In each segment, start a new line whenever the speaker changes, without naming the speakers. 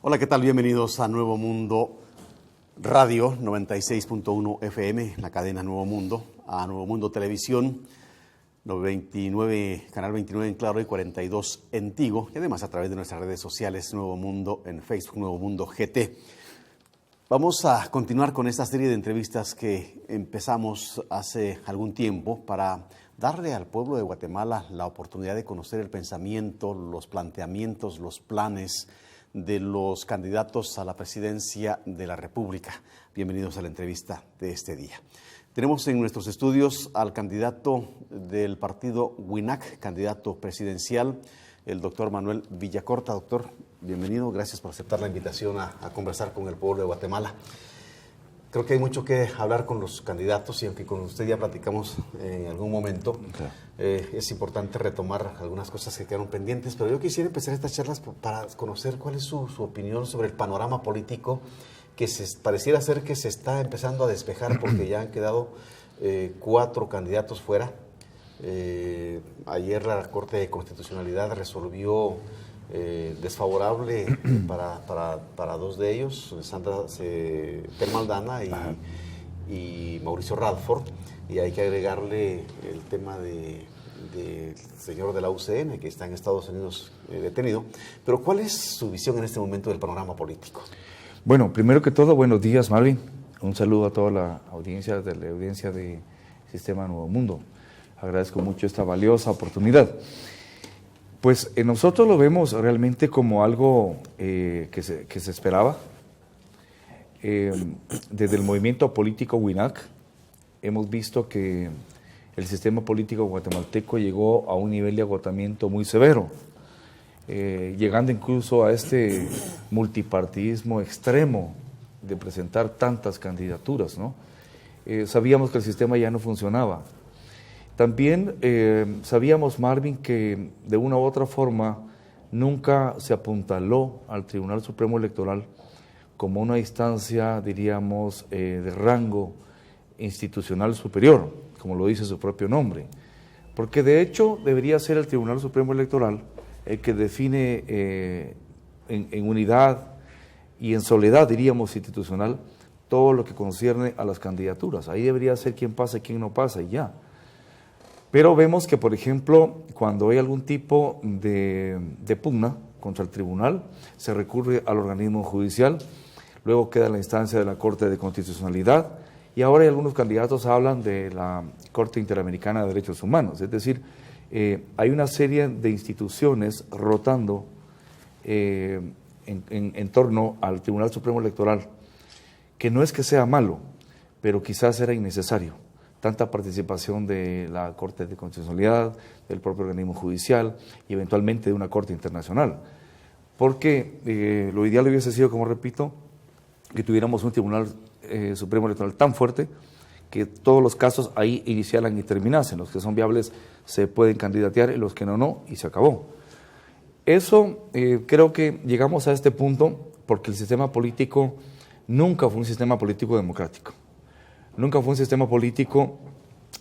Hola, ¿qué tal? Bienvenidos a Nuevo Mundo Radio 96.1 FM, la cadena Nuevo Mundo, a Nuevo Mundo Televisión, Canal 29 en Claro y 42 en Tigo, y además a través de nuestras redes sociales Nuevo Mundo en Facebook, Nuevo Mundo GT. Vamos a continuar con esta serie de entrevistas que empezamos hace algún tiempo para darle al pueblo de Guatemala la oportunidad de conocer el pensamiento, los planteamientos, los planes de los candidatos a la presidencia de la República. Bienvenidos a la entrevista de este día. Tenemos en nuestros estudios al candidato del partido WINAC, candidato presidencial, el doctor Manuel Villacorta. Doctor, bienvenido, gracias por aceptar la invitación a conversar con el pueblo de Guatemala. Creo que hay mucho que hablar con los candidatos y aunque con usted ya platicamos en algún momento, es importante retomar algunas cosas que quedaron pendientes, pero yo quisiera empezar estas charlas para conocer cuál es su opinión sobre el panorama político que pareciera ser que se está empezando a despejar porque ya han quedado 4 candidatos fuera. Ayer la Corte de Constitucionalidad resolvió desfavorable para 2 de ellos, Telma Aldana y Mauricio Radford, y hay que agregarle el tema del señor de la UCN que está en Estados Unidos detenido. Pero ¿cuál es su visión en este momento del panorama político?
Bueno, primero que todo, buenos días, Marvin. Un saludo a toda la audiencia de Sistema Nuevo Mundo. Agradezco mucho esta valiosa oportunidad. Pues nosotros lo vemos realmente como algo que se esperaba. Desde el movimiento político WINAC hemos visto que el sistema político guatemalteco llegó a un nivel de agotamiento muy severo, llegando incluso a este multipartidismo extremo de presentar tantas candidaturas, ¿no? Sabíamos que el sistema ya no funcionaba. También sabíamos, Marvin, que de una u otra forma nunca se apuntaló al Tribunal Supremo Electoral como una instancia, diríamos, de rango institucional superior, como lo dice su propio nombre. Porque de hecho debería ser el Tribunal Supremo Electoral el que define en unidad y en soledad, diríamos, institucional, todo lo que concierne a las candidaturas. Ahí debería ser quién pasa y quién no pasa y ya. Pero vemos que, por ejemplo, cuando hay algún tipo de pugna contra el tribunal, se recurre al organismo judicial, luego queda la instancia de la Corte de Constitucionalidad y ahora hay algunos candidatos hablan de la Corte Interamericana de Derechos Humanos. Es decir, hay una serie de instituciones rotando en torno al Tribunal Supremo Electoral, que no es que sea malo, pero quizás era innecesario. Tanta participación de la Corte de Constitucionalidad, del propio organismo judicial y eventualmente de una Corte Internacional. Porque lo ideal hubiese sido, como repito, que tuviéramos un Tribunal Supremo Electoral tan fuerte que todos los casos ahí iniciaran y terminasen. Los que son viables se pueden candidatear y los que no, y se acabó. Eso creo que llegamos a este punto porque el sistema político nunca fue un sistema político democrático. Nunca fue un sistema político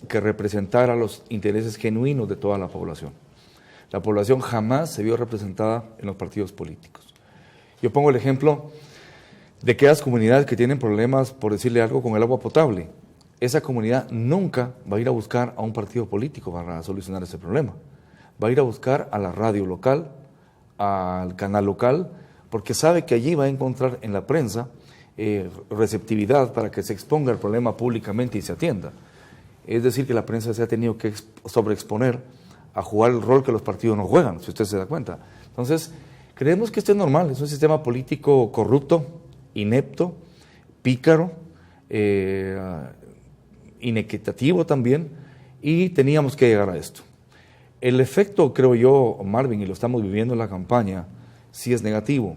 que representara los intereses genuinos de toda la población. La población jamás se vio representada en los partidos políticos. Yo pongo el ejemplo de aquellas comunidades que tienen problemas, por decirle algo, con el agua potable. Esa comunidad nunca va a ir a buscar a un partido político para solucionar ese problema. Va a ir a buscar a la radio local, al canal local, porque sabe que allí va a encontrar en la prensa receptividad para que se exponga el problema públicamente y se atienda. Es decir, que la prensa se ha tenido que sobreexponer a jugar el rol que los partidos no juegan, si usted se da cuenta. Entonces, creemos que esto es normal, es un sistema político corrupto, inepto, pícaro, inequitativo también, y teníamos que llegar a esto. El efecto, creo yo, Marvin, y lo estamos viviendo en la campaña, sí es negativo.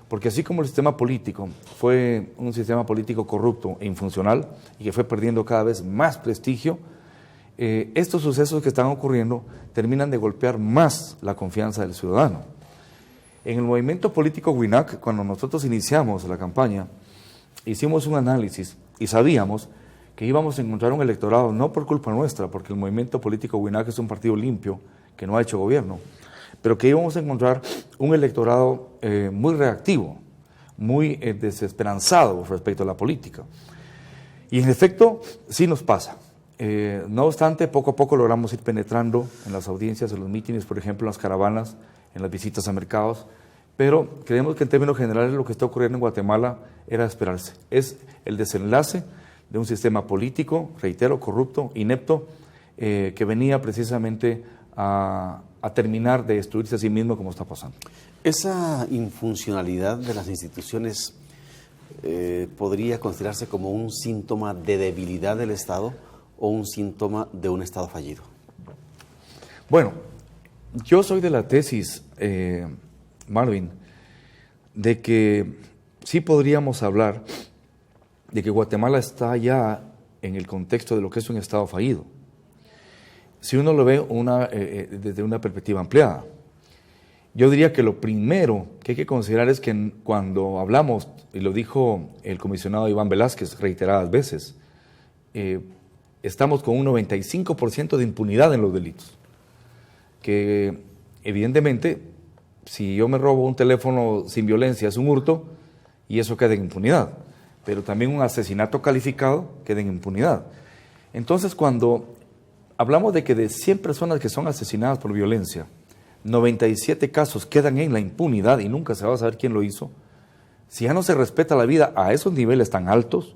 Porque así como el sistema político fue un sistema político corrupto e infuncional y que fue perdiendo cada vez más prestigio, estos sucesos que están ocurriendo terminan de golpear más la confianza del ciudadano. En el movimiento político WINAC, cuando nosotros iniciamos la campaña, hicimos un análisis y sabíamos que íbamos a encontrar un electorado, no por culpa nuestra, porque el movimiento político WINAC es un partido limpio que no ha hecho gobierno, pero que íbamos a encontrar un electorado muy reactivo, muy desesperanzados respecto a la política. Y en efecto, sí nos pasa. No obstante, poco a poco logramos ir penetrando en las audiencias, en los mítines, por ejemplo, en las caravanas, en las visitas a mercados, pero creemos que en términos generales lo que está ocurriendo en Guatemala era esperarse. Es el desenlace de un sistema político, reitero, corrupto, inepto, que venía precisamente a terminar de destruirse a sí mismo como está pasando.
Esa infuncionalidad de las instituciones podría considerarse como un síntoma de debilidad del Estado o un síntoma de un Estado fallido.
Bueno, yo soy de la tesis, Marvin, de que sí podríamos hablar de que Guatemala está ya en el contexto de lo que es un Estado fallido, si uno lo ve desde una perspectiva ampliada. Yo diría que lo primero que hay que considerar es que cuando hablamos, y lo dijo el comisionado Iván Velázquez reiteradas veces, estamos con un 95% de impunidad en los delitos, que evidentemente si yo me robo un teléfono sin violencia es un hurto y eso queda en impunidad, pero también un asesinato calificado queda en impunidad. Entonces, cuando hablamos de que de 100 personas que son asesinadas por violencia, 97 casos quedan en la impunidad y nunca se va a saber quién lo hizo, si ya no se respeta la vida a esos niveles tan altos,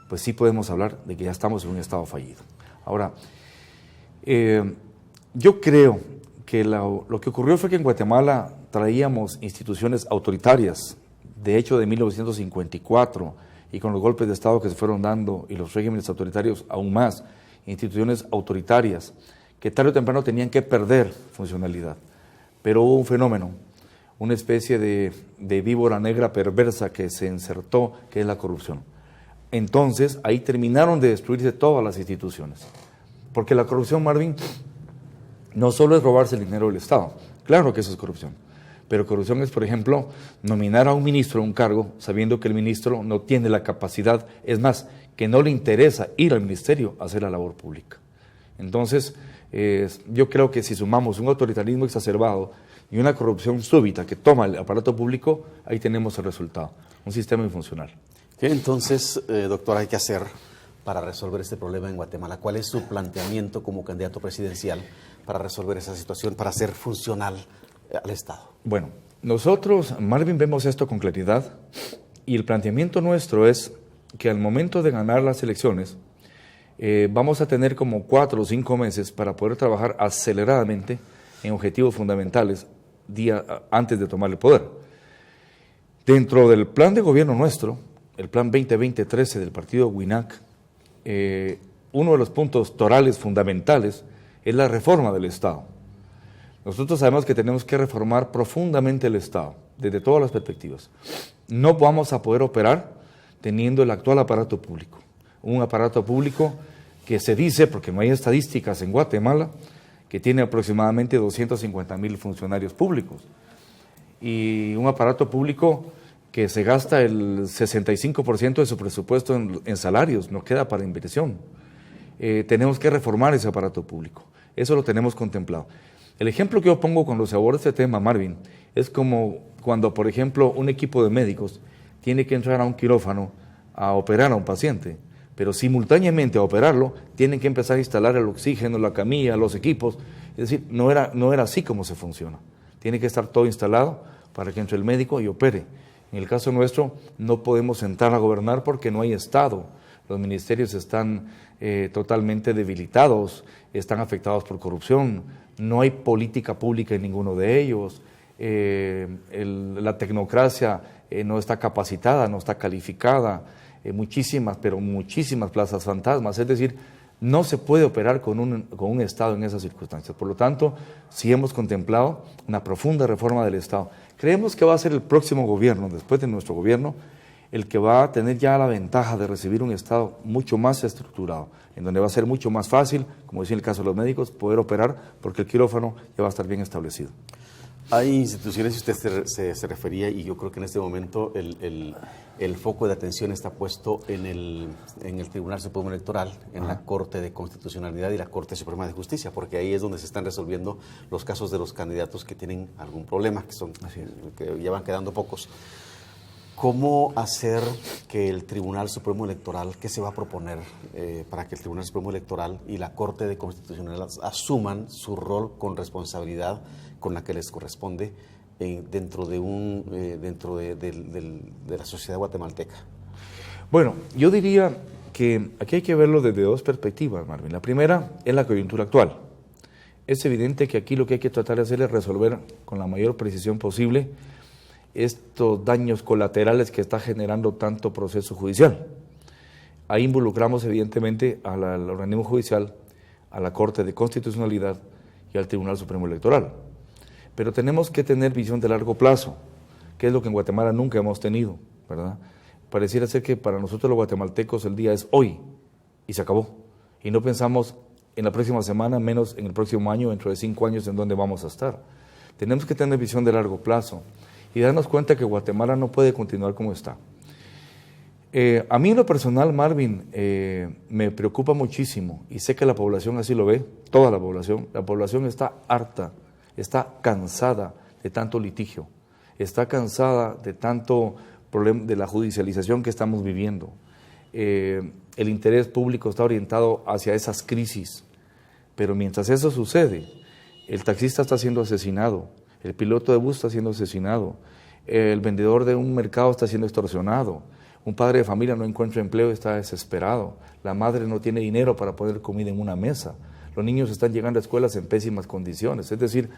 pues sí podemos hablar de que ya estamos en un Estado fallido. Ahora, yo creo que lo que ocurrió fue que en Guatemala traíamos instituciones autoritarias, de hecho de 1954, y con los golpes de Estado que se fueron dando y los regímenes autoritarios aún más, instituciones autoritarias que tarde o temprano tenían que perder funcionalidad. Pero hubo un fenómeno, una especie de víbora negra perversa que se insertó, que es la corrupción. Entonces, ahí terminaron de destruirse todas las instituciones. Porque la corrupción, Marvin, no solo es robarse el dinero del Estado, claro que eso es corrupción, pero corrupción es, por ejemplo, nominar a un ministro a un cargo sabiendo que el ministro no tiene la capacidad, es más, que no le interesa ir al ministerio a hacer la labor pública. Entonces, yo creo que si sumamos un autoritarismo exacerbado y una corrupción súbita que toma el aparato público, ahí tenemos el resultado, un sistema infuncional.
¿Qué entonces, doctor, hay que hacer para resolver este problema en Guatemala? ¿Cuál es su planteamiento como candidato presidencial para resolver esa situación, para hacer funcional al Estado?
Bueno, nosotros, Marvin, vemos esto con claridad y el planteamiento nuestro es que al momento de ganar las elecciones vamos a tener como 4 o 5 meses para poder trabajar aceleradamente en objetivos fundamentales antes de tomar el poder. Dentro del plan de gobierno nuestro, el plan 2020-13 del partido WINAC, uno de los puntos torales fundamentales es la reforma del Estado. Nosotros sabemos que tenemos que reformar profundamente el Estado, desde todas las perspectivas. No vamos a poder operar teniendo el actual aparato público. Un aparato público que se dice, porque no hay estadísticas en Guatemala, que tiene aproximadamente 250,000 funcionarios públicos. Y un aparato público que se gasta el 65% de su presupuesto en salarios, no queda para inversión. Tenemos que reformar ese aparato público. Eso lo tenemos contemplado. El ejemplo que yo pongo cuando se aborda este tema, Marvin, es como cuando, por ejemplo, un equipo de médicos tiene que entrar a un quirófano a operar a un paciente, pero simultáneamente a operarlo tienen que empezar a instalar el oxígeno, la camilla, los equipos. Es decir, no era así como se funciona. Tiene que estar todo instalado para que entre el médico y opere. En el caso nuestro no podemos sentar a gobernar porque no hay Estado. Los ministerios están totalmente debilitados, están afectados por corrupción, no hay política pública en ninguno de ellos, la tecnocracia no está capacitada, no está calificada, muchísimas plazas fantasmas, es decir, no se puede operar con un Estado en esas circunstancias. Por lo tanto, sí hemos contemplado una profunda reforma del Estado. Creemos que va a ser el próximo gobierno, después de nuestro gobierno, el que va a tener ya la ventaja de recibir un Estado mucho más estructurado, en donde va a ser mucho más fácil, como decía en el caso de los médicos, poder operar porque el quirófano ya va a estar bien establecido.
Hay instituciones, y usted se refería, y yo creo que en este momento el foco de atención está puesto en el Tribunal Supremo Electoral, en la Corte de Constitucionalidad y la Corte Suprema de Justicia, porque ahí es donde se están resolviendo los casos de los candidatos que tienen algún problema, que ya van quedando pocos. ¿Cómo hacer que el Tribunal Supremo Electoral, qué se va a proponer para que el Tribunal Supremo Electoral y la Corte de Constitucionalidad asuman su rol con responsabilidad con la que les corresponde dentro de la sociedad guatemalteca?
Bueno, yo diría que aquí hay que verlo desde dos perspectivas, Marvin. La primera es la coyuntura actual. Es evidente que aquí lo que hay que tratar de hacer es resolver con la mayor precisión posible estos daños colaterales que está generando tanto proceso judicial. Ahí involucramos evidentemente al organismo judicial, a la Corte de Constitucionalidad y al Tribunal Supremo Electoral. Pero tenemos que tener visión de largo plazo, que es lo que en Guatemala nunca hemos tenido, ¿verdad? Pareciera ser que para nosotros los guatemaltecos el día es hoy y se acabó. Y no pensamos en la próxima semana, menos en el próximo año, dentro de 5 años, en dónde vamos a estar. Tenemos que tener visión de largo plazo y darnos cuenta que Guatemala no puede continuar como está. A mí en lo personal, Marvin, me preocupa muchísimo y sé que la población así lo ve, toda la población está harta, está cansada de tanto litigio, está cansada de tanto problema de la judicialización que estamos viviendo. El interés público está orientado hacia esas crisis, pero mientras eso sucede, el taxista está siendo asesinado, el piloto de bus está siendo asesinado, el vendedor de un mercado está siendo extorsionado, un padre de familia no encuentra empleo y está desesperado, la madre no tiene dinero para poner comida en una mesa, los niños están llegando a escuelas en pésimas condiciones. Es decir,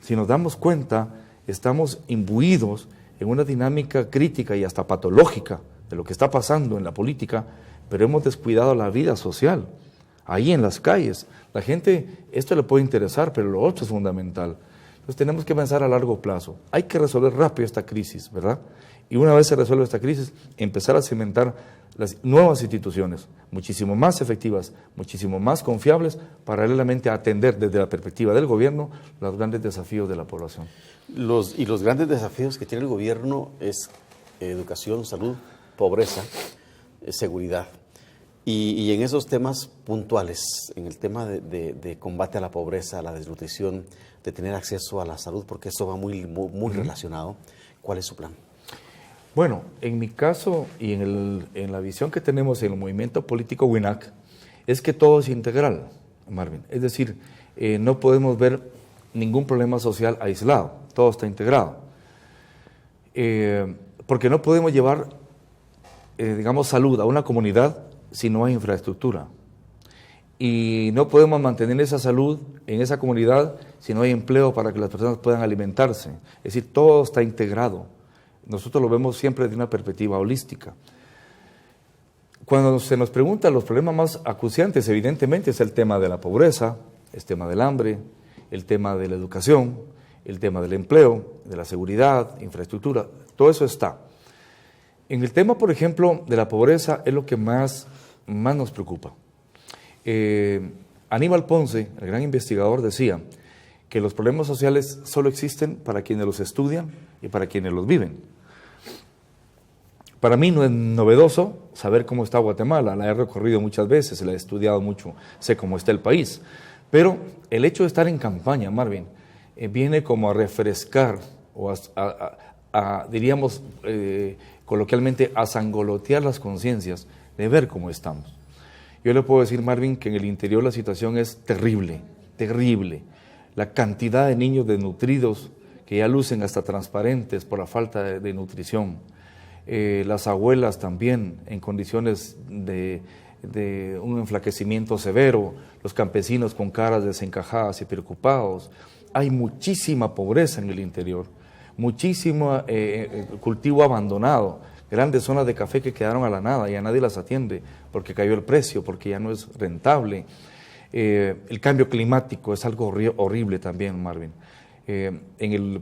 si nos damos cuenta, estamos imbuidos en una dinámica crítica y hasta patológica de lo que está pasando en la política, pero hemos descuidado la vida social, ahí en las calles. La gente, esto le puede interesar, pero lo otro es fundamental. Entonces tenemos que pensar a largo plazo. Hay que resolver rápido esta crisis, ¿verdad? Y una vez se resuelve esta crisis, empezar a cimentar las nuevas instituciones, muchísimo más efectivas, muchísimo más confiables, paralelamente a atender desde la perspectiva del gobierno los grandes desafíos de la población.
Los grandes desafíos que tiene el gobierno es educación, salud, pobreza, seguridad. Y en esos temas puntuales, en el tema de combate a la pobreza, a la desnutrición, de tener acceso a la salud, porque eso va muy relacionado, ¿cuál es su plan?
Bueno, en mi caso y en la visión que tenemos en el movimiento político WINAC, es que todo es integral, Marvin. Es decir, no podemos ver ningún problema social aislado, todo está integrado. Porque no podemos llevar, digamos, salud a una comunidad si no hay infraestructura. Y no podemos mantener esa salud en esa comunidad si no hay empleo para que las personas puedan alimentarse. Es decir, todo está integrado. Nosotros lo vemos siempre de una perspectiva holística. Cuando se nos pregunta los problemas más acuciantes, evidentemente es el tema de la pobreza, el tema del hambre, el tema de la educación, el tema del empleo, de la seguridad, infraestructura, todo eso está. En el tema, por ejemplo, de la pobreza es lo que más nos preocupa. Aníbal Ponce, el gran investigador, decía que los problemas sociales solo existen para quienes los estudian y para quienes los viven. Para mí no es novedoso saber cómo está Guatemala, la he recorrido muchas veces, la he estudiado mucho, sé cómo está el país, pero el hecho de estar en campaña, Marvin, viene como a refrescar o diríamos coloquialmente, a sangolotear las conciencias de ver cómo estamos. Yo le puedo decir, Marvin, que en el interior la situación es terrible, terrible. La cantidad de niños desnutridos que ya lucen hasta transparentes por la falta de nutrición. Las abuelas también en condiciones de un enflaquecimiento severo, los campesinos con caras desencajadas y preocupados. Hay muchísima pobreza en el interior, muchísimo cultivo abandonado, grandes zonas de café que quedaron a la nada y a nadie las atiende porque cayó el precio, porque ya no es rentable. El cambio climático es algo horrible también, Marvin.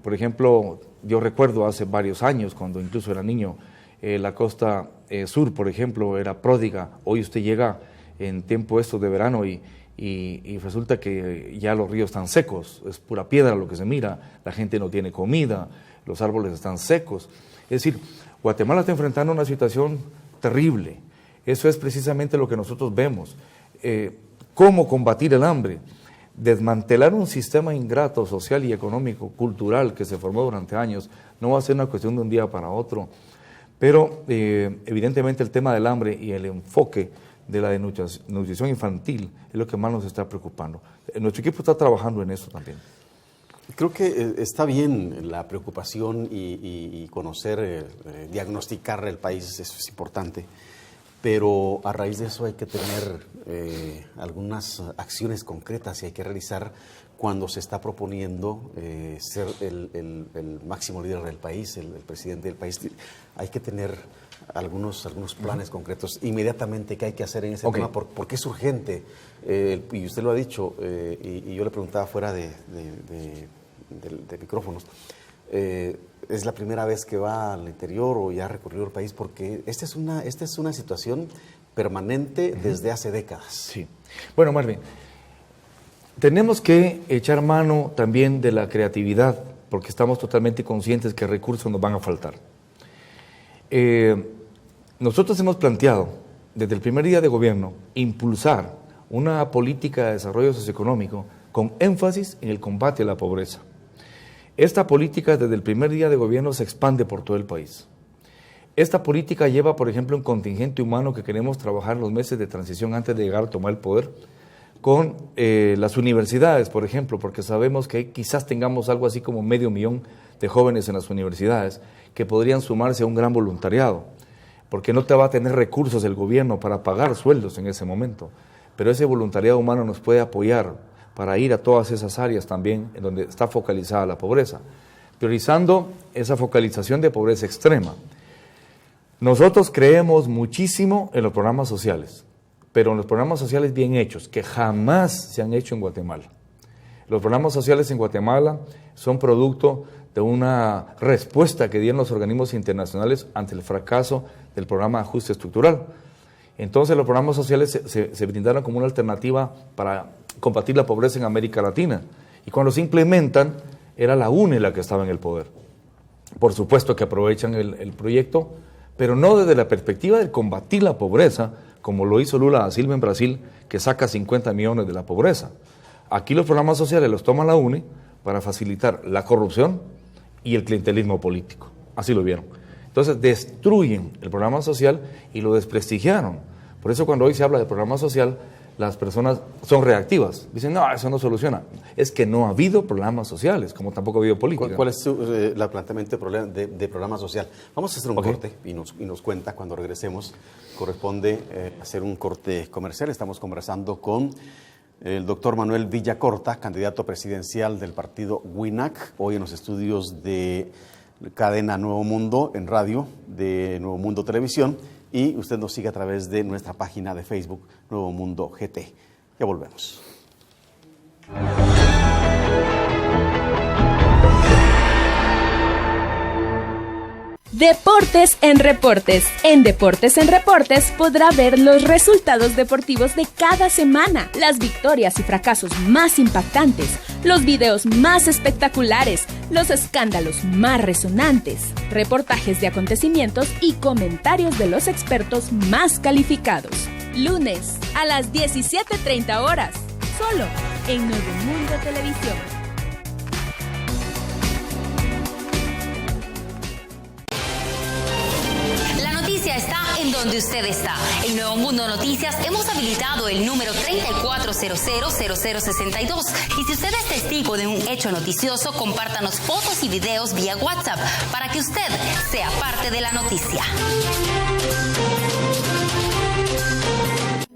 Por ejemplo, yo recuerdo hace varios años, cuando incluso era niño, la costa sur, por ejemplo, era pródiga. Hoy usted llega en tiempo estos de verano y resulta que ya los ríos están secos, es pura piedra lo que se mira, la gente no tiene comida, los árboles están secos. Es decir, Guatemala está enfrentando una situación terrible. Eso es precisamente lo que nosotros vemos. ¿Cómo combatir el hambre? Desmantelar un sistema ingrato social y económico, cultural, que se formó durante años, no va a ser una cuestión de un día para otro, Pero evidentemente el tema del hambre y el enfoque de la desnutrición infantil es lo que más nos está preocupando. Nuestro equipo está trabajando en eso también.
Creo que está bien la preocupación y conocer, diagnosticar el país, eso es importante, pero a raíz de eso hay que tener algunas acciones concretas y hay que realizar cuando se está proponiendo ser el máximo líder del país, el presidente del país. Hay que tener algunos planes concretos inmediatamente que hay que hacer en ese tema, porque es urgente. Y usted lo ha dicho, y yo le preguntaba fuera de micrófonos, es la primera vez que va al interior o ya ha recorrido el país, porque esta es una situación permanente desde hace décadas.
Sí. Bueno, Marvin, tenemos que echar mano también de la creatividad, porque estamos totalmente conscientes que recursos nos van a faltar. Nosotros hemos planteado desde el primer día de gobierno impulsar una política de desarrollo socioeconómico con énfasis en el combate a la pobreza. Esta política desde el primer día de gobierno se expande por todo el país. Esta política lleva, por ejemplo, un contingente humano que queremos trabajar los meses de transición antes de llegar a tomar el poder con las universidades, por ejemplo, porque sabemos que quizás tengamos algo así como 500,000 de jóvenes en las universidades que podrían sumarse a un gran voluntariado, porque no te va a tener recursos el gobierno para pagar sueldos en ese momento, pero ese voluntariado humano nos puede apoyar para ir a todas esas áreas también en donde está focalizada la pobreza, priorizando esa focalización de pobreza extrema. Nosotros creemos muchísimo en los programas sociales, pero en los programas sociales bien hechos, que jamás se han hecho en Guatemala. Los programas sociales en Guatemala son producto de una respuesta que dieron los organismos internacionales ante el fracaso del programa de ajuste estructural. Entonces los programas sociales se brindaron como una alternativa para combatir la pobreza en América Latina. Y cuando se implementan, era la UNE la que estaba en el poder. Por supuesto que aprovechan el proyecto, pero no desde la perspectiva de combatir la pobreza, como lo hizo Lula da Silva en Brasil, que saca 50 millones de la pobreza. Aquí los programas sociales los toma la UNE para facilitar la corrupción y el clientelismo político. Así lo vieron. Entonces destruyen el programa social y lo desprestigiaron. Por eso cuando hoy se habla de programa social, las personas son reactivas. Dicen, no, eso no soluciona. Es que no ha habido programas sociales, como tampoco ha habido política.
¿Cuál es el planteamiento de programa social? Vamos a hacer un corte y nos cuenta cuando regresemos. Corresponde hacer un corte comercial. Estamos conversando con el doctor Manuel Villacorta, candidato presidencial del partido WINAC, hoy en los estudios de cadena Nuevo Mundo en radio, de Nuevo Mundo Televisión, y usted nos sigue a través de nuestra página de Facebook, Nuevo Mundo GT. Ya volvemos.
Deportes en Reportes. En Deportes en Reportes podrá ver los resultados deportivos de cada semana, las victorias y fracasos más impactantes, los videos más espectaculares, los escándalos más resonantes, reportajes de acontecimientos y comentarios de los expertos más calificados. Lunes a las 17:30 horas, solo en Nuevo Mundo Televisión.
Está en donde usted está. En Nuevo Mundo Noticias hemos habilitado el número 34000062. Y si usted es testigo de un hecho noticioso, compártanos fotos y videos vía WhatsApp para que usted sea parte de la noticia.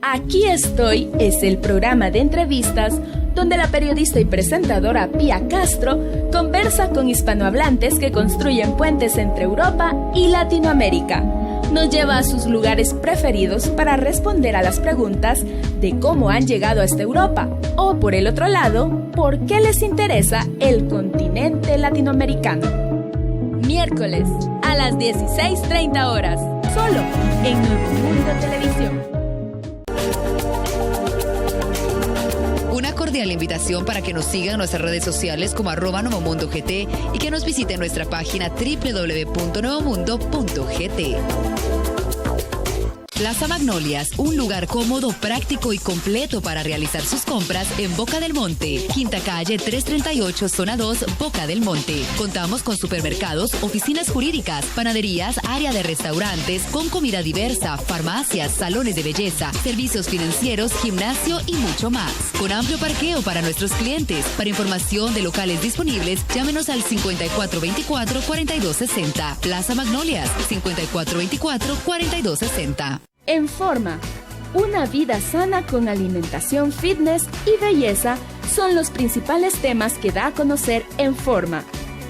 Aquí estoy es el programa de entrevistas donde la periodista y presentadora Pía Castro conversa con hispanohablantes que construyen puentes entre Europa y Latinoamérica. Nos lleva a sus lugares preferidos para responder a las preguntas de cómo han llegado hasta Europa o, por el otro lado, por qué les interesa el continente latinoamericano. Miércoles a las 16:30 horas, solo en Nuevo Mundo Televisión.
Una cordial invitación para que nos sigan en nuestras redes sociales como @NovoMundoGT y que nos visiten nuestra página www.novomundo.gt. Plaza Magnolias, un lugar cómodo, práctico y completo para realizar sus compras en Boca del Monte. Quinta Calle 338, Zona 2, Boca del Monte. Contamos con supermercados, oficinas jurídicas, panaderías, área de restaurantes, con comida diversa, farmacias, salones de belleza, servicios financieros, gimnasio y mucho más. Con amplio parqueo para nuestros clientes. Para información de locales disponibles, llámenos al 5424-4260. Plaza Magnolias, 5424-4260.
En Forma, una vida sana con alimentación, fitness y belleza son los principales temas que da a conocer En Forma,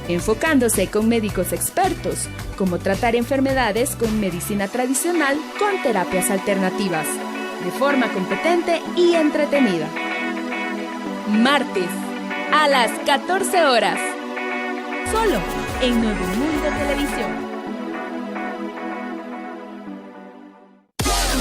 enfocándose con médicos expertos, cómo tratar enfermedades con medicina tradicional con terapias alternativas, de forma competente y entretenida. Martes, a las 14 horas, solo en Nuevo Mundo Televisión.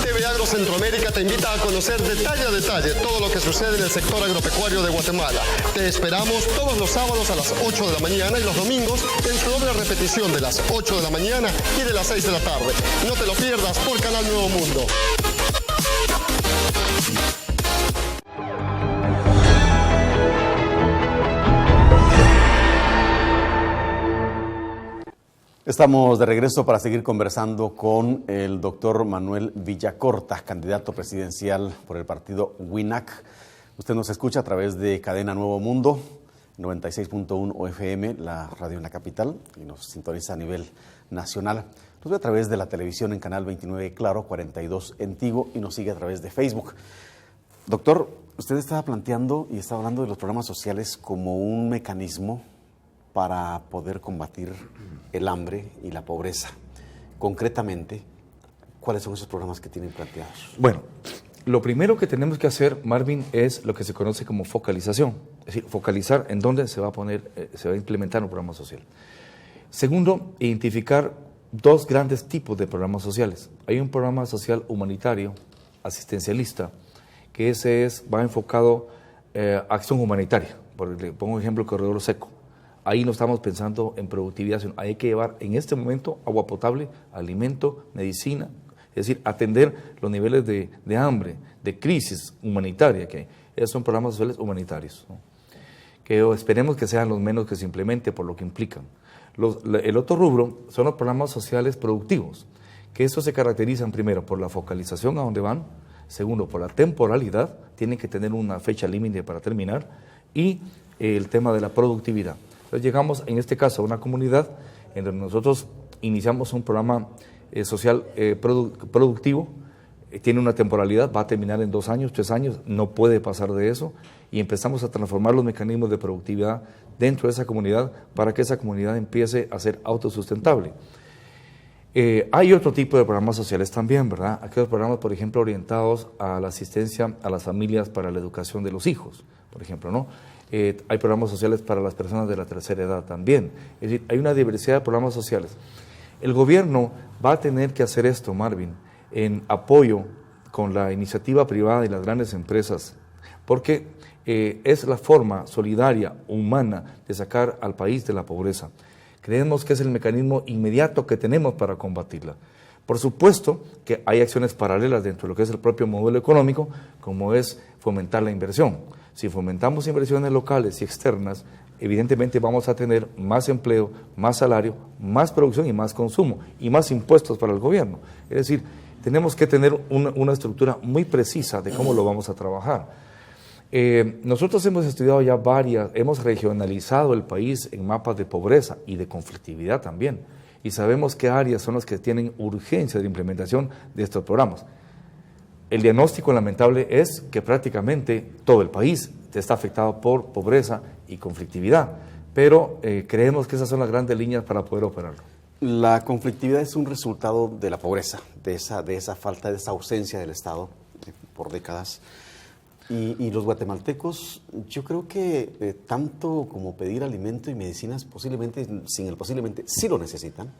TV Agro Centroamérica te invita a conocer detalle a detalle todo lo que sucede en el sector agropecuario de Guatemala. Te esperamos todos los sábados a las 8 de la mañana y los domingos en su doble repetición de las 8 de la mañana y de las 6 de la tarde. No te lo pierdas por Canal Nuevo Mundo.
Estamos de regreso para seguir conversando con el doctor Manuel Villacorta, candidato presidencial por el partido WINAC. Usted nos escucha a través de Cadena Nuevo Mundo, 96.1 OFM, la radio en la capital, y nos sintoniza a nivel nacional. Nos ve a través de la televisión en Canal 29 Claro, 42 en Tigo, y nos sigue a través de Facebook. Doctor, usted estaba planteando y estaba hablando de los programas sociales como un mecanismo para poder combatir el hambre y la pobreza. Concretamente, ¿cuáles son esos programas que tienen planteados?
Bueno, lo primero que tenemos que hacer, Marvin, es lo que se conoce como focalización. Es decir, focalizar en dónde se va a implementar un programa social. Segundo, identificar dos grandes tipos de programas sociales. Hay un programa social humanitario, asistencialista, que va enfocado a acción humanitaria. Le pongo un ejemplo, el corredor seco. Ahí no estamos pensando en productividad, sino hay que llevar en este momento agua potable, alimento, medicina, es decir, atender los niveles de hambre, de crisis humanitaria que hay. Esos son programas sociales humanitarios, ¿no? Que esperemos que sean los menos que se implemente por lo que implican. El otro rubro son los programas sociales productivos, que estos se caracterizan primero por la focalización a donde van, segundo por la temporalidad, tienen que tener una fecha límite para terminar, y el tema de la productividad. Entonces llegamos, en este caso, a una comunidad en donde nosotros iniciamos un programa social productivo, tiene una temporalidad, va a terminar en 2 años, 3 años, no puede pasar de eso, y empezamos a transformar los mecanismos de productividad dentro de esa comunidad para que esa comunidad empiece a ser autosustentable. Hay otro tipo de programas sociales también, ¿verdad? Aquellos programas, por ejemplo, orientados a la asistencia a las familias para la educación de los hijos, por ejemplo, ¿no? Hay programas sociales para las personas de la tercera edad también. Es decir, hay una diversidad de programas sociales. El gobierno va a tener que hacer esto, Marvin, en apoyo con la iniciativa privada y las grandes empresas, porque es la forma solidaria, humana, de sacar al país de la pobreza. Creemos que es el mecanismo inmediato que tenemos para combatirla. Por supuesto que hay acciones paralelas dentro de lo que es el propio modelo económico, como es fomentar la inversión. Si fomentamos inversiones locales y externas, evidentemente vamos a tener más empleo, más salario, más producción y más consumo, y más impuestos para el gobierno. Es decir, tenemos que tener una estructura muy precisa de cómo lo vamos a trabajar. Nosotros hemos estudiado ya hemos regionalizado el país en mapas de pobreza y de conflictividad también, y sabemos qué áreas son las que tienen urgencia de implementación de estos programas. El diagnóstico lamentable es que prácticamente todo el país está afectado por pobreza y conflictividad, pero creemos que esas son las grandes líneas para poder operarlo.
La conflictividad es un resultado de la pobreza, de esa falta, de esa ausencia del Estado por décadas. Y los guatemaltecos, yo creo que tanto como pedir alimento y medicinas, posiblemente sí lo necesitan,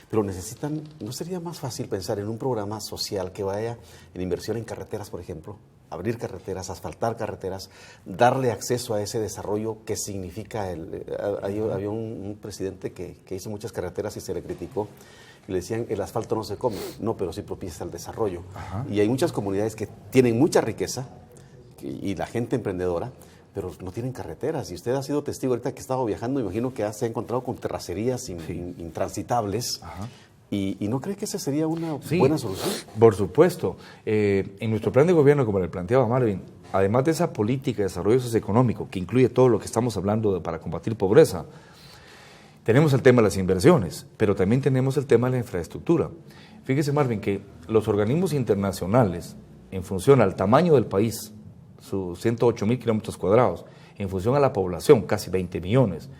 pero necesitan, ¿no sería más fácil pensar en un programa social que vaya en inversión en carreteras, por ejemplo? Abrir carreteras, asfaltar carreteras, darle acceso a ese desarrollo que significa había un presidente que hizo muchas carreteras y se le criticó, y le decían, el asfalto no se come. No, pero sí propicia el desarrollo.
Ajá.
Y hay muchas comunidades que tienen mucha riqueza y la gente emprendedora, pero no tienen carreteras. Y usted ha sido testigo ahorita que ha estado viajando, imagino que se ha encontrado con terracerías intransitables.
Ajá.
¿Y no cree que esa sería una
Sí,
buena solución?
Por supuesto. En nuestro plan de gobierno, como le planteaba Marvin, además de esa política de desarrollo socioeconómico, que incluye todo lo que estamos hablando para combatir pobreza, tenemos el tema de las inversiones, pero también tenemos el tema de la infraestructura. Fíjese, Marvin, que los organismos internacionales, en función al tamaño del país, sus 108.000 kilómetros cuadrados, en función a la población, casi 20 millones,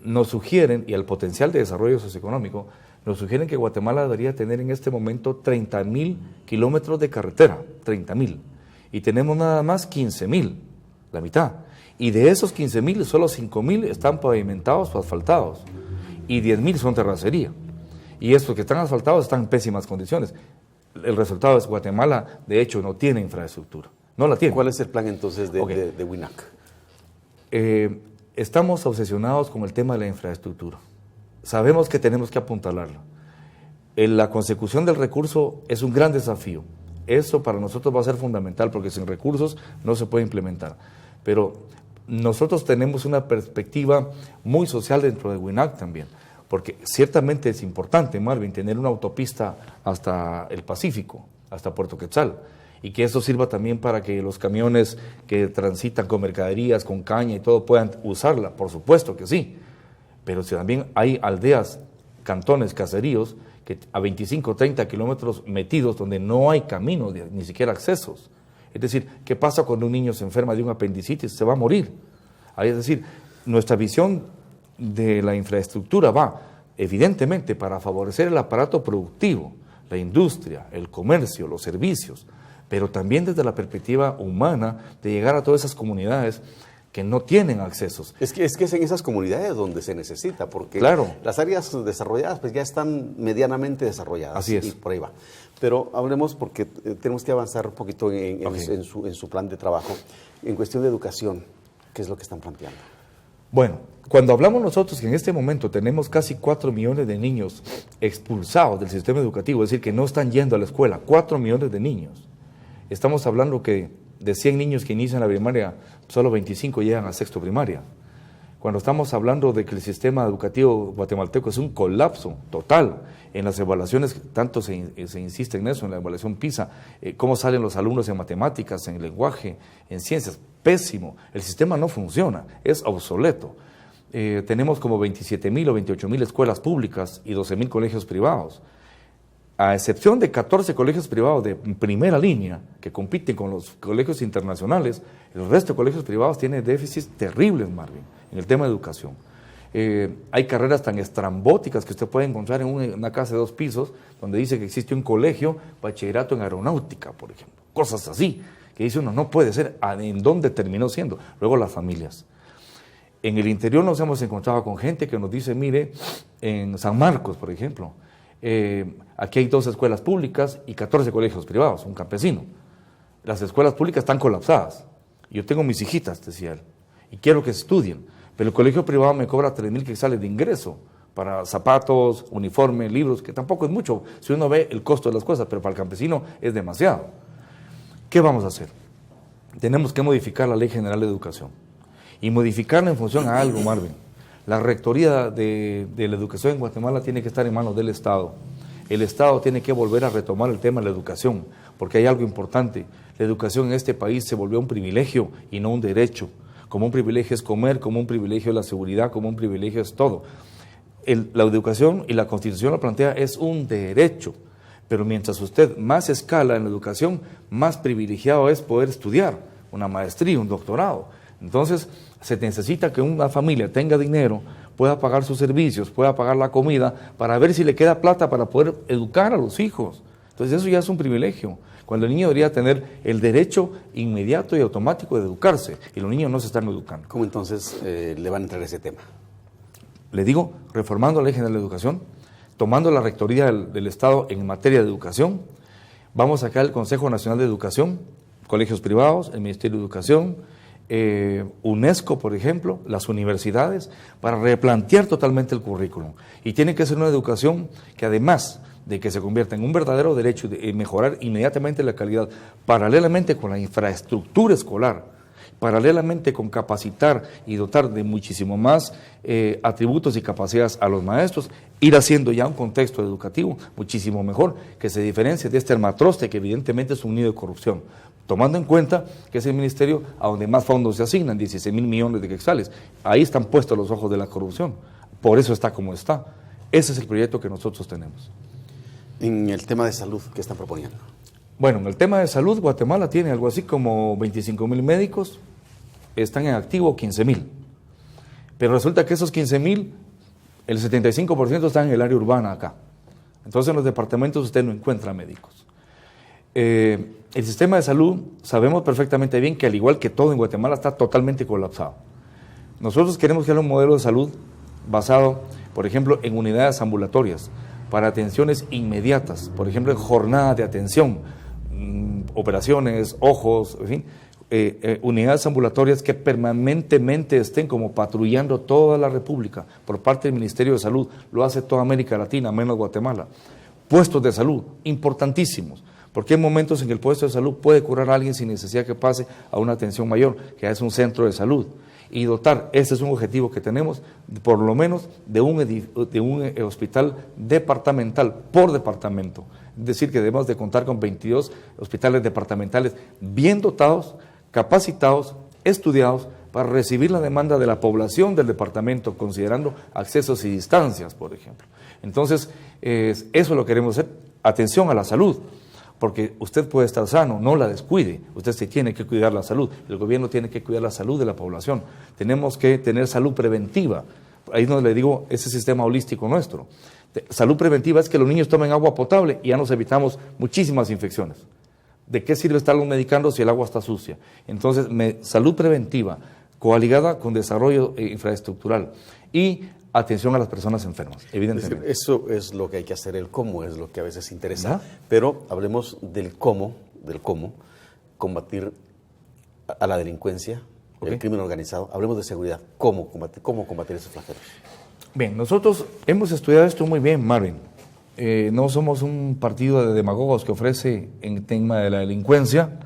nos sugieren, y al potencial de desarrollo socioeconómico, nos sugieren que Guatemala debería tener en este momento 30.000 kilómetros de carretera, 30.000, y tenemos nada más 15.000, la mitad. Y de esos 15.000, solo 5.000 están pavimentados o asfaltados, y 10.000 son terracería. Y estos que están asfaltados están en pésimas condiciones. El resultado es Guatemala, de hecho, no tiene infraestructura, no la tiene.
¿Cuál es el plan entonces de WINAC?
Estamos obsesionados con el tema de la infraestructura. Sabemos que tenemos que apuntalarlo. La consecución del recurso es un gran desafío. Eso para nosotros va a ser fundamental porque sin recursos no se puede implementar. Pero nosotros tenemos una perspectiva muy social dentro de WINAC también, porque ciertamente es importante, Marvin, tener una autopista hasta el Pacífico, hasta Puerto Quetzal, y que eso sirva también para que los camiones que transitan con mercaderías, con caña y todo puedan usarla, por supuesto que sí. Pero si también hay aldeas, cantones, caseríos, que a 25 o 30 kilómetros metidos donde no hay caminos, ni siquiera accesos. Es decir, ¿qué pasa cuando un niño se enferma de un apendicitis? Se va a morir. Es decir, nuestra visión de la infraestructura va, evidentemente, para favorecer el aparato productivo, la industria, el comercio, los servicios, pero también desde la perspectiva humana de llegar a todas esas comunidades que no tienen accesos.
Es que es en esas comunidades donde se necesita, porque
claro,
las áreas desarrolladas pues ya están medianamente desarrolladas.
Así es.
Y por ahí va. Pero hablemos, porque tenemos que avanzar un poquito en su plan de trabajo. En cuestión de educación, ¿qué es lo que están planteando?
Bueno, cuando hablamos nosotros que en este momento tenemos casi 4 millones de niños expulsados del sistema educativo, es decir, que no están yendo a la escuela, 4 millones de niños. Estamos hablando que de 100 niños que inician la primaria, solo 25 llegan a sexto primaria. Cuando estamos hablando de que el sistema educativo guatemalteco es un colapso total, en las evaluaciones, tanto se insiste en eso, en la evaluación PISA, cómo salen los alumnos en matemáticas, en lenguaje, en ciencias, pésimo. El sistema no funciona, es obsoleto. Tenemos como 27.000 o 28.000 escuelas públicas y 12.000 colegios privados. A excepción de 14 colegios privados de primera línea que compiten con los colegios internacionales, el resto de colegios privados tienen déficits terribles, Marvin, en el tema de educación. Hay carreras tan estrambóticas que usted puede encontrar en una casa de 2 pisos donde dice que existe un colegio, bachillerato en aeronáutica, por ejemplo. Cosas así, que dice uno, no puede ser, ¿en dónde terminó siendo? Luego las familias. En el interior nos hemos encontrado con gente que nos dice, mire, en San Marcos, por ejemplo, aquí hay 2 escuelas públicas y 14 colegios privados, un campesino. Las escuelas públicas están colapsadas. Yo tengo mis hijitas, decía él, y quiero que estudien, pero el colegio privado me cobra 3.000 quetzales de ingreso para zapatos, uniforme, libros, que tampoco es mucho si uno ve el costo de las cosas, pero para el campesino es demasiado. ¿Qué vamos a hacer? Tenemos que modificar la Ley General de Educación y modificarla en función a algo, Marvin. La rectoría de la educación en Guatemala tiene que estar en manos del Estado. El Estado tiene que volver a retomar el tema de la educación, porque hay algo importante. La educación en este país se volvió un privilegio y no un derecho. Como un privilegio es comer, como un privilegio es la seguridad, como un privilegio es todo. La educación, y la Constitución lo plantea, es un derecho. Pero mientras usted más escala en la educación, más privilegiado es poder estudiar una maestría, un doctorado. Entonces, se necesita que una familia tenga dinero, pueda pagar sus servicios, pueda pagar la comida, para ver si le queda plata para poder educar a los hijos. Entonces, eso ya es un privilegio. Cuando el niño debería tener el derecho inmediato y automático de educarse, y los niños no se están educando.
¿Cómo entonces le van a entrar a ese tema?
Le digo, reformando la Ley General de Educación, tomando la rectoría del Estado en materia de educación, vamos a sacar el Consejo Nacional de Educación, colegios privados, el Ministerio de Educación, UNESCO, por ejemplo, las universidades, para replantear totalmente el currículum. Y tiene que ser una educación que, además de que se convierta en un verdadero derecho y mejorar inmediatamente la calidad, paralelamente con la infraestructura escolar, paralelamente con capacitar y dotar de muchísimo más atributos y capacidades a los maestros, ir haciendo ya un contexto educativo muchísimo mejor, que se diferencie de este armatroste que evidentemente es un nido de corrupción, tomando en cuenta que es el ministerio a donde más fondos se asignan, 16.000 millones de quetzales. Ahí están puestos los ojos de la corrupción, por eso está como está. Ese es el proyecto que nosotros tenemos.
En el tema de salud, ¿qué están proponiendo?
Bueno, en el tema de salud, Guatemala tiene algo así como 25.000 médicos, están en activo 15.000. Pero resulta que esos 15.000, el 75% están en el área urbana acá. Entonces en los departamentos usted no encuentra médicos. El sistema de salud, sabemos perfectamente bien que al igual que todo en Guatemala está totalmente colapsado. Nosotros queremos crear un modelo de salud basado, por ejemplo, en unidades ambulatorias, para atenciones inmediatas, por ejemplo, en jornada de atención, operaciones, ojos, en fin, unidades ambulatorias que permanentemente estén como patrullando toda la República por parte del Ministerio de Salud, lo hace toda América Latina, menos Guatemala. Puestos de salud, importantísimos, porque hay momentos en que el puesto de salud puede curar a alguien sin necesidad que pase a una atención mayor, que es un centro de salud. Y dotar, este es un objetivo que tenemos, por lo menos de un hospital departamental, por departamento. Es decir, que debemos de contar con 22 hospitales departamentales bien dotados, capacitados, estudiados, para recibir la demanda de la población del departamento, considerando accesos y distancias, por ejemplo. Entonces, eso lo queremos hacer. Atención a la salud. Porque usted puede estar sano, no la descuide, usted se tiene que cuidar la salud, el gobierno tiene que cuidar la salud de la población, tenemos que tener salud preventiva, ahí es donde le digo ese sistema holístico nuestro. Salud preventiva es que los niños tomen agua potable y ya nos evitamos muchísimas infecciones. ¿De qué sirve estarlos medicando si el agua está sucia? Entonces, salud preventiva, coaligada con desarrollo infraestructural y atención a las personas enfermas, evidentemente.
Eso es lo que hay que hacer, el cómo es lo que a veces interesa.
¿Ah?
Pero hablemos del cómo combatir a la delincuencia, el crimen organizado. Hablemos de seguridad, cómo combatir esos flagelos.
Bien, nosotros hemos estudiado esto muy bien, Marvin. No somos un partido de demagogos que ofrece en tema de la delincuencia.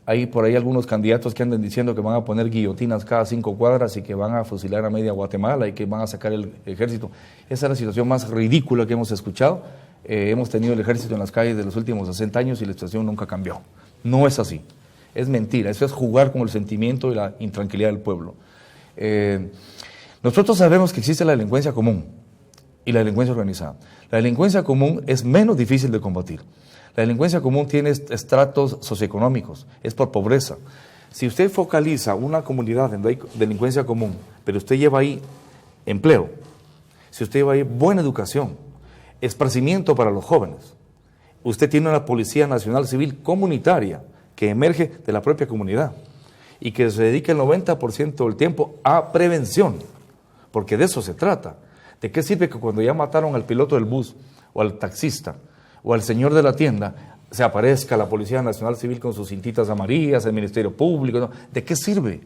Hay por ahí algunos candidatos que andan diciendo que van a poner guillotinas cada 5 cuadras y que van a fusilar a media Guatemala y que van a sacar el ejército. Esa es la situación más ridícula que hemos escuchado. Hemos tenido el ejército en las calles de los últimos 60 años y la situación nunca cambió. No es así. Es mentira. Eso es jugar con el sentimiento y la intranquilidad del pueblo. Nosotros sabemos que existe la delincuencia común y la delincuencia organizada. La delincuencia común es menos difícil de combatir. La delincuencia común tiene estratos socioeconómicos, es por pobreza. Si usted focaliza una comunidad donde hay delincuencia común, pero usted lleva ahí empleo, si usted lleva ahí buena educación, esparcimiento para los jóvenes, usted tiene una Policía Nacional Civil comunitaria que emerge de la propia comunidad y que se dedica el 90% del tiempo a prevención, porque de eso se trata. ¿De qué sirve que cuando ya mataron al piloto del bus o al taxista o al señor de la tienda, se aparezca la Policía Nacional Civil con sus cintitas amarillas, el Ministerio Público? ¿No? ¿De qué sirve?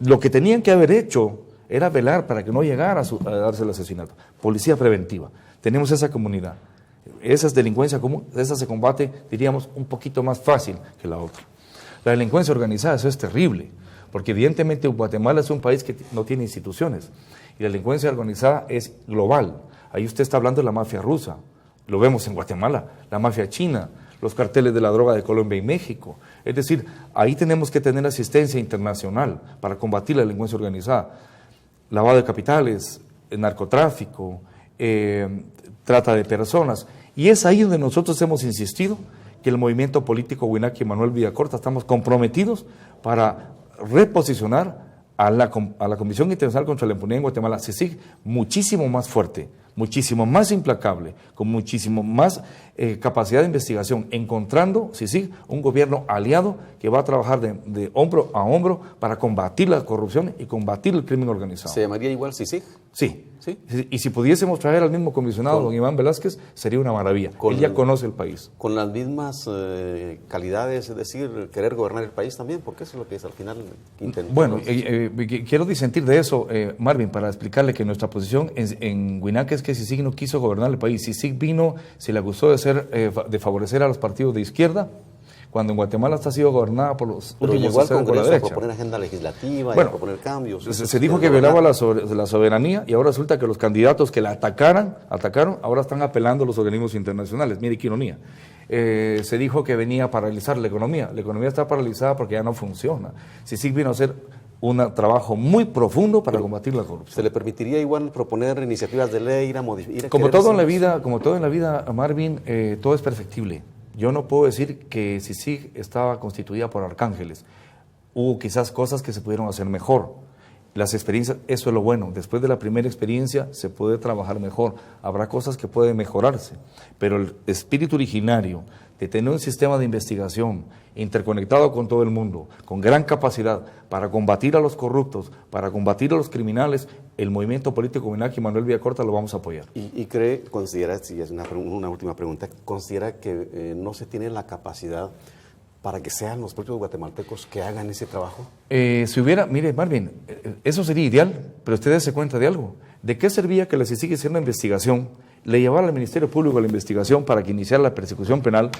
Lo que tenían que haber hecho era velar para que no llegara a darse el asesinato. Policía preventiva. Tenemos esa comunidad. Esa es delincuencia común, esa se combate, diríamos, un poquito más fácil que la otra. La delincuencia organizada, eso es terrible, porque evidentemente Guatemala es un país que no tiene instituciones, y la delincuencia organizada es global. Ahí usted está hablando de la mafia rusa, lo vemos en Guatemala, la mafia china, los carteles de la droga de Colombia y México. Es decir, ahí tenemos que tener asistencia internacional para combatir la delincuencia organizada. Lavado de capitales, narcotráfico, trata de personas. Y es ahí donde nosotros hemos insistido que el movimiento político Huinaque y Manuel Villacorta estamos comprometidos para reposicionar a la Comisión Internacional contra la Impunidad en Guatemala, CICIG, muchísimo más fuerte, muchísimo más implacable, con muchísimo más capacidad de investigación, encontrando, sí, un gobierno aliado que va a trabajar de hombro a hombro para combatir la corrupción y combatir el crimen organizado.
¿Se llamaría igual CICIG?
Sí.
¿Sí?
Y si pudiésemos traer al mismo comisionado, don Iván Velázquez, sería una maravilla. Él ya conoce el país.
Con las mismas calidades, es decir, querer gobernar el país también, porque eso es lo que es al final intentó.
Bueno, quiero disentir de eso, Marvin, para explicarle que nuestra posición en WINAC es que CICIG no quiso gobernar el país. CICIG vino, se le gustó de favorecer a los partidos de izquierda, cuando en Guatemala está sido gobernada por los últimos
igual con
la derecha.
A proponer agenda legislativa,
bueno,
y a proponer cambios.
Se dijo que violaba la soberanía y ahora resulta que los candidatos que la atacaron, ahora están apelando a los organismos internacionales. Mire qué ironía. Se dijo que venía a paralizar la economía. La economía está paralizada porque ya no funciona. CICIG vino a hacer un trabajo muy profundo para combatir la corrupción.
¿Se le permitiría igual proponer iniciativas de ley, ir a modificar?
Como todo en la vida, Marvin, todo es perfectible. Yo no puedo decir que CICIG estaba constituida por arcángeles. Hubo quizás cosas que se pudieron hacer mejor. Las experiencias, eso es lo bueno. Después de la primera experiencia se puede trabajar mejor. Habrá cosas que pueden mejorarse. Pero el espíritu originario de tener un sistema de investigación interconectado con todo el mundo, con gran capacidad para combatir a los corruptos, para combatir a los criminales, el movimiento político WINAC y Manuel Villacorta lo vamos a apoyar.
¿Y considera, si es una última pregunta, considera que no se tiene la capacidad para que sean los propios guatemaltecos que hagan ese trabajo?
Mire Marvin, eso sería ideal, pero usted se cuenta de algo. ¿De qué servía que le sigue haciendo investigación, le llevara al Ministerio Público la investigación para que iniciara la persecución penal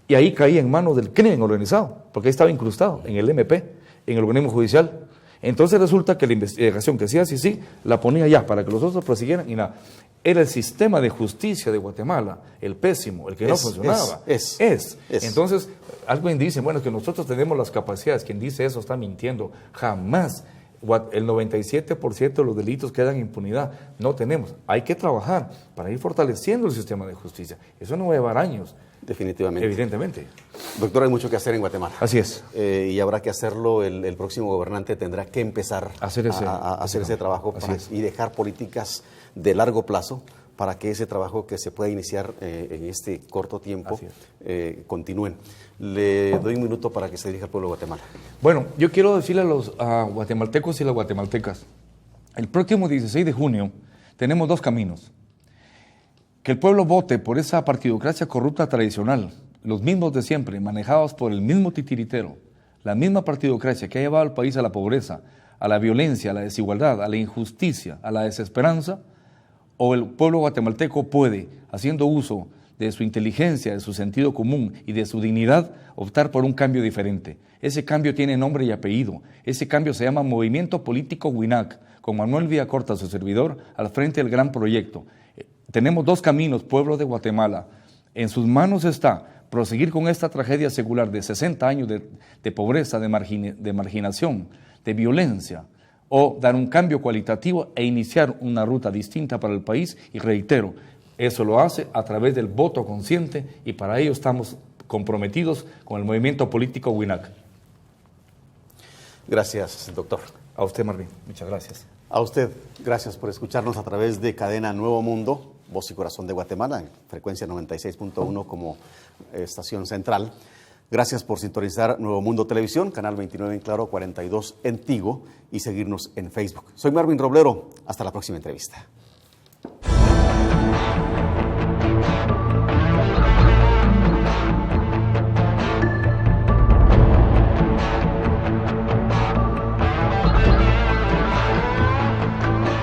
y ahí caía en manos del crimen organizado? Porque ahí estaba incrustado en el MP, en el organismo judicial. Entonces resulta que la investigación que hacía CICIG la ponía ya para que los otros prosiguieran y nada. Era el sistema de justicia de Guatemala, el pésimo, el que no funcionaba. Entonces, alguien dice, bueno, que nosotros tenemos las capacidades. Quien dice eso está mintiendo. Jamás. El 97% de los delitos quedan en impunidad. No tenemos. Hay que trabajar para ir fortaleciendo el sistema de justicia. Eso no va a llevar años.
Definitivamente.
Evidentemente.
Doctor, hay mucho que hacer en Guatemala.
Así es.
Y habrá que hacerlo. El próximo gobernante tendrá que empezar a hacer ese trabajo y dejar políticas de largo plazo para que ese trabajo que se pueda iniciar en este corto tiempo continúen. Le doy un minuto para que se dirija al pueblo de Guatemala.
Bueno, yo quiero decirle a los guatemaltecos y las guatemaltecas, el próximo 16 de junio tenemos dos caminos. Que el pueblo vote por esa partidocracia corrupta tradicional, los mismos de siempre, manejados por el mismo titiritero, la misma partidocracia que ha llevado al país a la pobreza, a la violencia, a la desigualdad, a la injusticia, a la desesperanza, o el pueblo guatemalteco puede, haciendo uso de su inteligencia, de su sentido común y de su dignidad, optar por un cambio diferente. Ese cambio tiene nombre y apellido. Ese cambio se llama Movimiento Político WINAC, con Manuel Villacorta, su servidor, al frente del gran proyecto. Tenemos dos caminos, pueblo de Guatemala. En sus manos está proseguir con esta tragedia secular de 60 años de pobreza, de marginación, de violencia, o dar un cambio cualitativo e iniciar una ruta distinta para el país. Y reitero, eso lo hace a través del voto consciente y para ello estamos comprometidos con el movimiento político WINAC.
Gracias, doctor.
A usted, Marvin. Muchas gracias.
A usted, gracias por escucharnos a través de Cadena Nuevo Mundo, Voz y Corazón de Guatemala, en frecuencia 96.1 como estación central. Gracias por sintonizar Nuevo Mundo Televisión, canal 29 en Claro, 42 en Tigo y seguirnos en Facebook. Soy Marvin Roblero. Hasta la próxima entrevista.